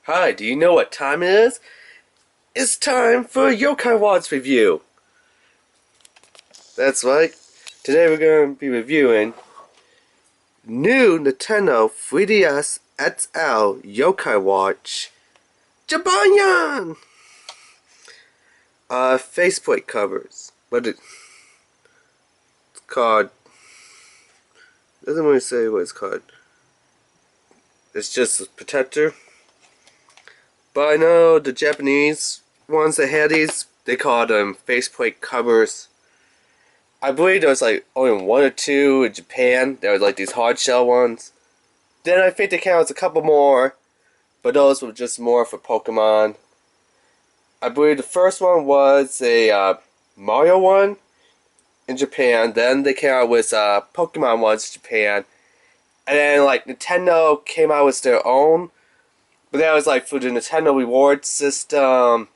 Hi, do you know what time it is? It's time for a Yo-kai Watch review. That's right. Today we're going to be reviewing new Nintendo 3DS XL Yo-kai Watch Jibanyan. Faceplate covers. What it's called. Doesn't really say what it's called. It's just a protector. But I know the Japanese ones that had these, they called them faceplate covers. I believe there was like only one or two in Japan. There was like these hard shell ones. Then I think they counted a couple more, but those were just more for Pokemon. I believe the first one was a Mario one in Japan. Then they came out with Pokemon ones in Japan. And then like Nintendo came out with their own. But that was like for the Nintendo reward system.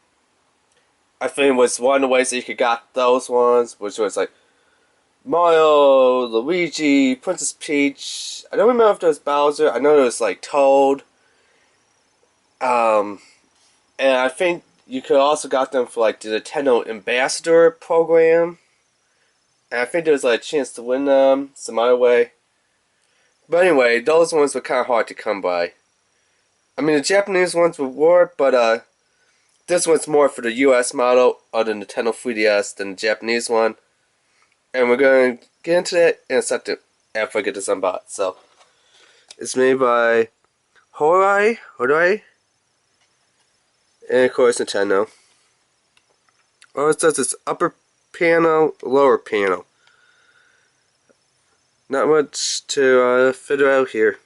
I think it was one of the ways that you could get those ones, which was like Mario, Luigi, Princess Peach. I don't remember if there was Bowser. I know there was like Toad. And I think you could also got them for like the Nintendo Ambassador program. And I think there was like a chance to win them some other way. But anyway, those ones were kind of hard to come by. I mean, the Japanese ones were, but this one's more for the US model of the Nintendo 3DS than the Japanese one. And we're going to get into that in a second after I get this unboxed. So, it's made by HORI, and of course Nintendo. Oh, it says it's upper panel, lower panel. Not much to figure out here.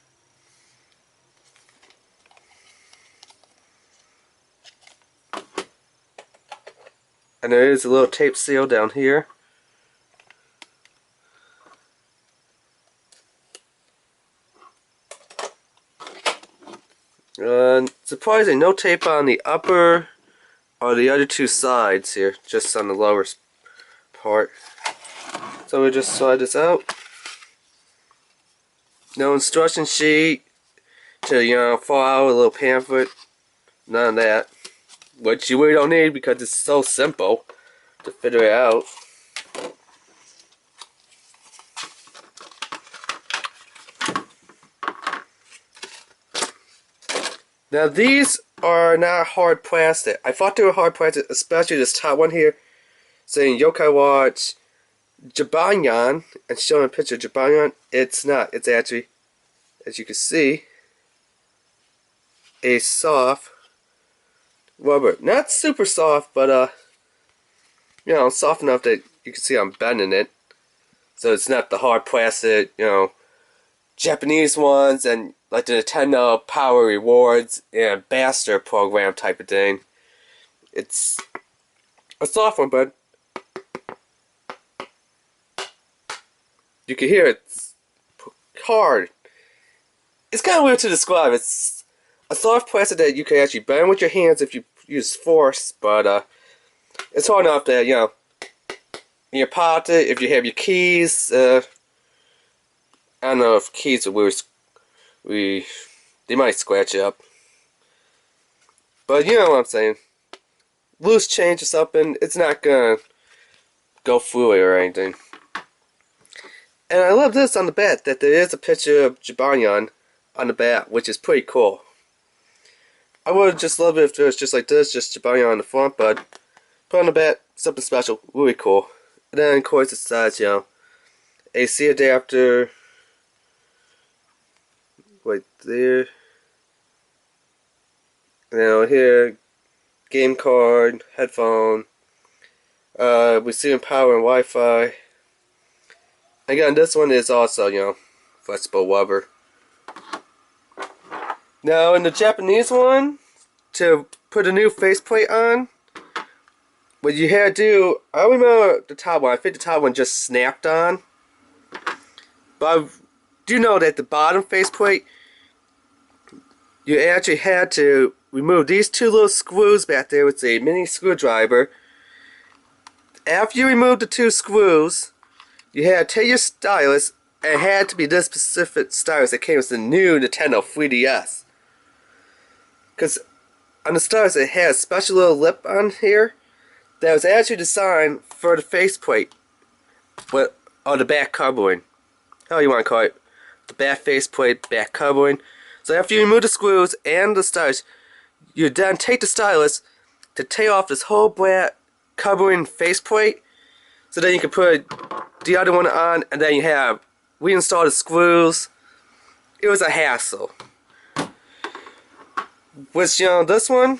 And there is a little tape seal down here. Surprising, no tape on the upper or the other two sides here, just on the lower part. So we just slide this out. No instruction sheet to, fall out a little pamphlet. None of that. Which you really don't need because it's so simple to figure it out. Now these are not hard plastic. I thought they were hard plastic, especially this top one here, saying Yo-kai Watch Jibanyan, and showing a picture of Jibanyan. It's not. It's actually, as you can see, a soft rubber. Not super soft, but soft enough that you can see I'm bending it. So it's not the hard plastic, Japanese ones and like the Nintendo Power Rewards and Ambassador program type of thing. It's a soft one, but you can hear it's hard. It's kind of weird to describe. It's a soft plastic that you can actually bend with your hands if you use force, but it's hard enough that, in your pocket, if you have your keys, I don't know if keys are they might scratch you up. But you know what I'm saying. Loose change or something, it's not gonna go through it or anything. And I love this on the back, that there is a picture of Jibanyan on the back, which is pretty cool. I would just love it if there was just like this, just Jibanyan on the front, but put on the back, something special, really cool. And then of course it says, AC adapter, right there. And then here, game card, headphone, receiving power and Wi-Fi. Again, this one is also, flexible rubber. Now, in the Japanese one, to put a new faceplate on, what you had to do, I don't remember the top one. I think the top one just snapped on. But I do know that the bottom faceplate, you actually had to remove these two little screws back there with a mini screwdriver. After you remove the two screws, you had to take your stylus, and it had to be this specific stylus that came with the new Nintendo 3DS. Because on the stars it has a special little lip on here that was actually designed for the faceplate, or the back covering. How you want to call it? The back faceplate, back covering. So after you remove the screws and the stars, you then take the stylus to take off this whole black covering faceplate. So then you can put the other one on, and then you have reinstall the screws. It was a hassle. Which, this one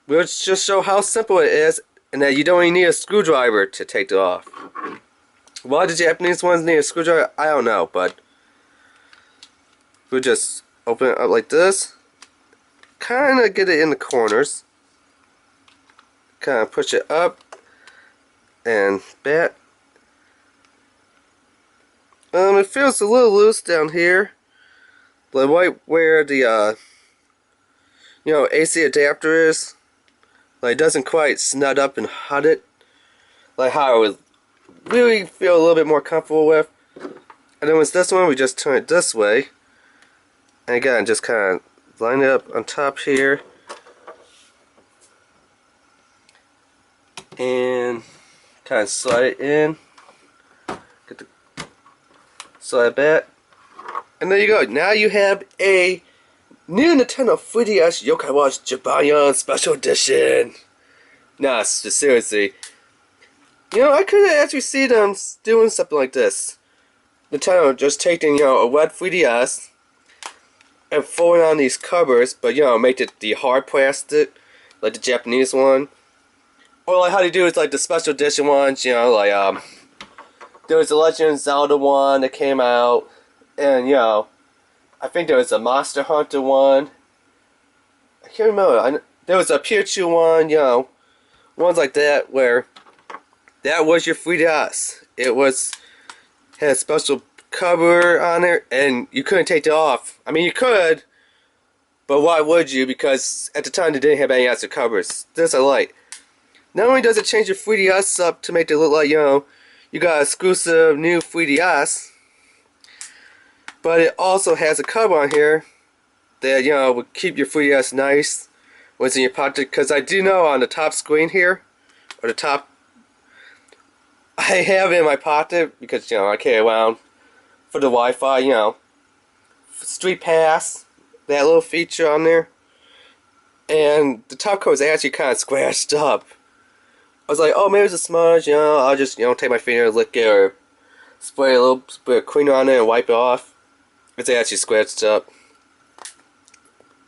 will just show how simple it is, and that you don't even need a screwdriver to take it off. Why the Japanese ones need a screwdriver, I don't know, but we'll just open it up like this. Kind of get it in the corners. Kind of push it up and back. It feels a little loose down here, like right where the AC adapter is. Like, it doesn't quite snug up and hut it, like how I would really feel a little bit more comfortable with. And then with this one, we just turn it this way, and again, just kind of line it up on top here, and kind of slide it in. Get the slide back, and there you go. Now you have a new Nintendo 3DS Yo-kai Watch Jibanyan Special Edition. Nah, seriously. I could actually see them doing something like this. Nintendo just taking, a red 3DS and folding on these covers, but, make it the hard plastic, like the Japanese one. Or like how they do is like the special edition ones, there was the Legend of Zelda one that came out, and, I think there was a Monster Hunter one. I can't remember. There was a Pikachu one, ones like that where that was your 3DS. It had a special cover on it, and you couldn't take it off. I mean, you could, but why would you? Because at the time they didn't have any extra covers. This I like. Not only does it change your 3DS up to make it look like, you got an exclusive new 3DS, but it also has a cover on here that, would keep your 3DS nice when it's in your pocket. Because I do know on the top screen here, or the top, I have it in my pocket because, I carry around for the Wi-Fi, Street Pass, that little feature on there. And the top cover is actually kind of scratched up. I was like, oh, maybe it's a smudge, I'll just, take my finger and lick it, or spray a little bit of cleaner on it and wipe it off. It's actually scratched up.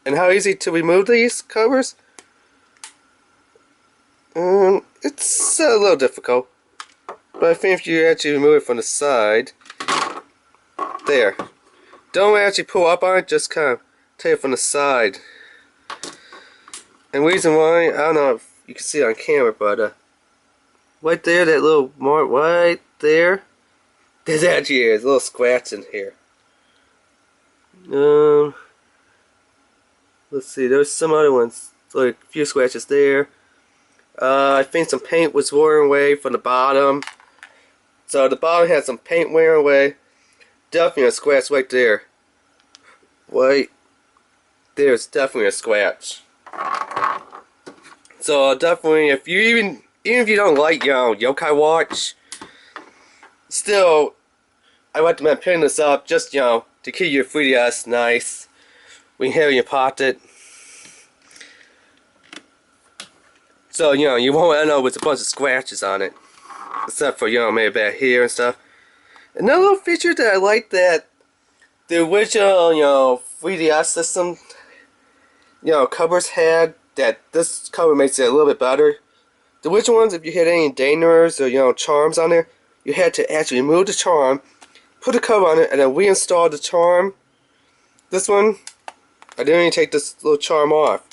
And how easy to remove these covers? It's a little difficult. But I think if you actually remove it from the side, there. Don't actually pull up on it, just kind of take it from the side. And the reason why, I don't know if you can see it on camera, but right there, that little mark right there, there's actually a little scratch in here. Let's see, there's some other ones, like a few scratches there. I think some paint was wearing away from the bottom. So the bottom had some paint wearing away. Definitely a scratch right there. Right there's definitely a scratch. So definitely, if you even if you don't like, Yo-kai Watch, still, I recommend picking this up just, to keep your 3DS nice when you have it in your pocket. So, you won't end up with a bunch of scratches on it. Except for, maybe back here and stuff. Another little feature that I like that the original, 3DS system, covers had, that this cover makes it a little bit better. The original ones, if you had any dangers or, charms on there, you had to actually remove the charm, put the cover on it, and then reinstall the charm. This one, I didn't even take this little charm off.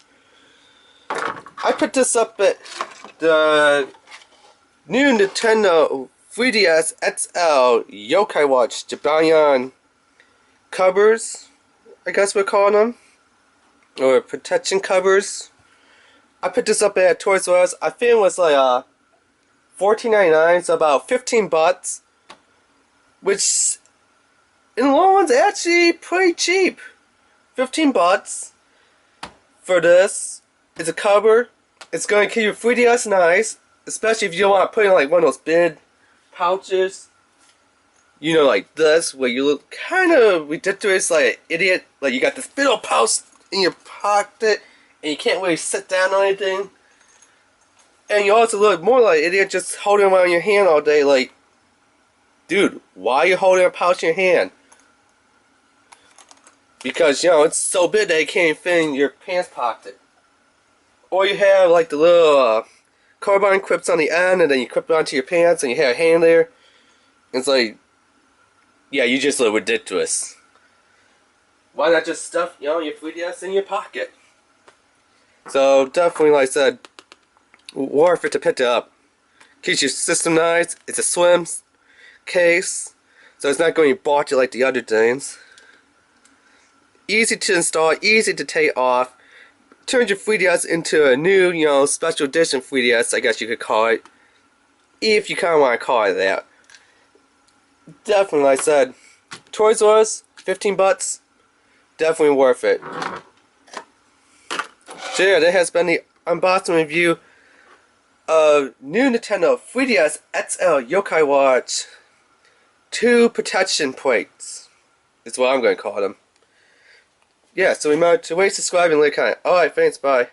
I picked this up at the new Nintendo 3DS XL Yo-kai Watch Jibanyan covers, I guess we're calling them, or protection covers. I picked this up at Toys R Us. I think it was like $14.99, so about 15 bucks, which in the long run is actually pretty cheap. 15 bucks for this is a cover. It's going to keep your 3DS nice, especially if you don't want to put in like one of those big pouches. You know, like this, where you look kind of ridiculous, like an idiot. Like you got this big old pouch in your pocket, and you can't really sit down on anything. And you also look more like an idiot just holding them on your hand all day. Like, dude, why are you holding a pouch in your hand? Because, you know, it's so big that it can't fit in your pants pocket. Or you have like the little carbine clips on the end, and then you clip it onto your pants, and you have a hand there. It's like, yeah, you just look ridiculous. Why not just stuff, you know, your 3DS in your pocket? So definitely, like I said, worth it to pick it up. Keeps your system nice. It's a slim case, so it's not going to botch you like the other things. Easy to install, easy to take off. Turns your 3DS into a new, you know, special edition 3DS, I guess you could call it. If you kind of want to call it that. Definitely, like I said, Toys R Us, 15 bucks. Definitely worth it. So yeah, that has been the unboxing review of new Nintendo 3DS XL Yo-kai Watch 2 protection plates. Is what I'm going to call them. Yeah, so remember to rate, subscribe, and like, comment. Alright, thanks, bye.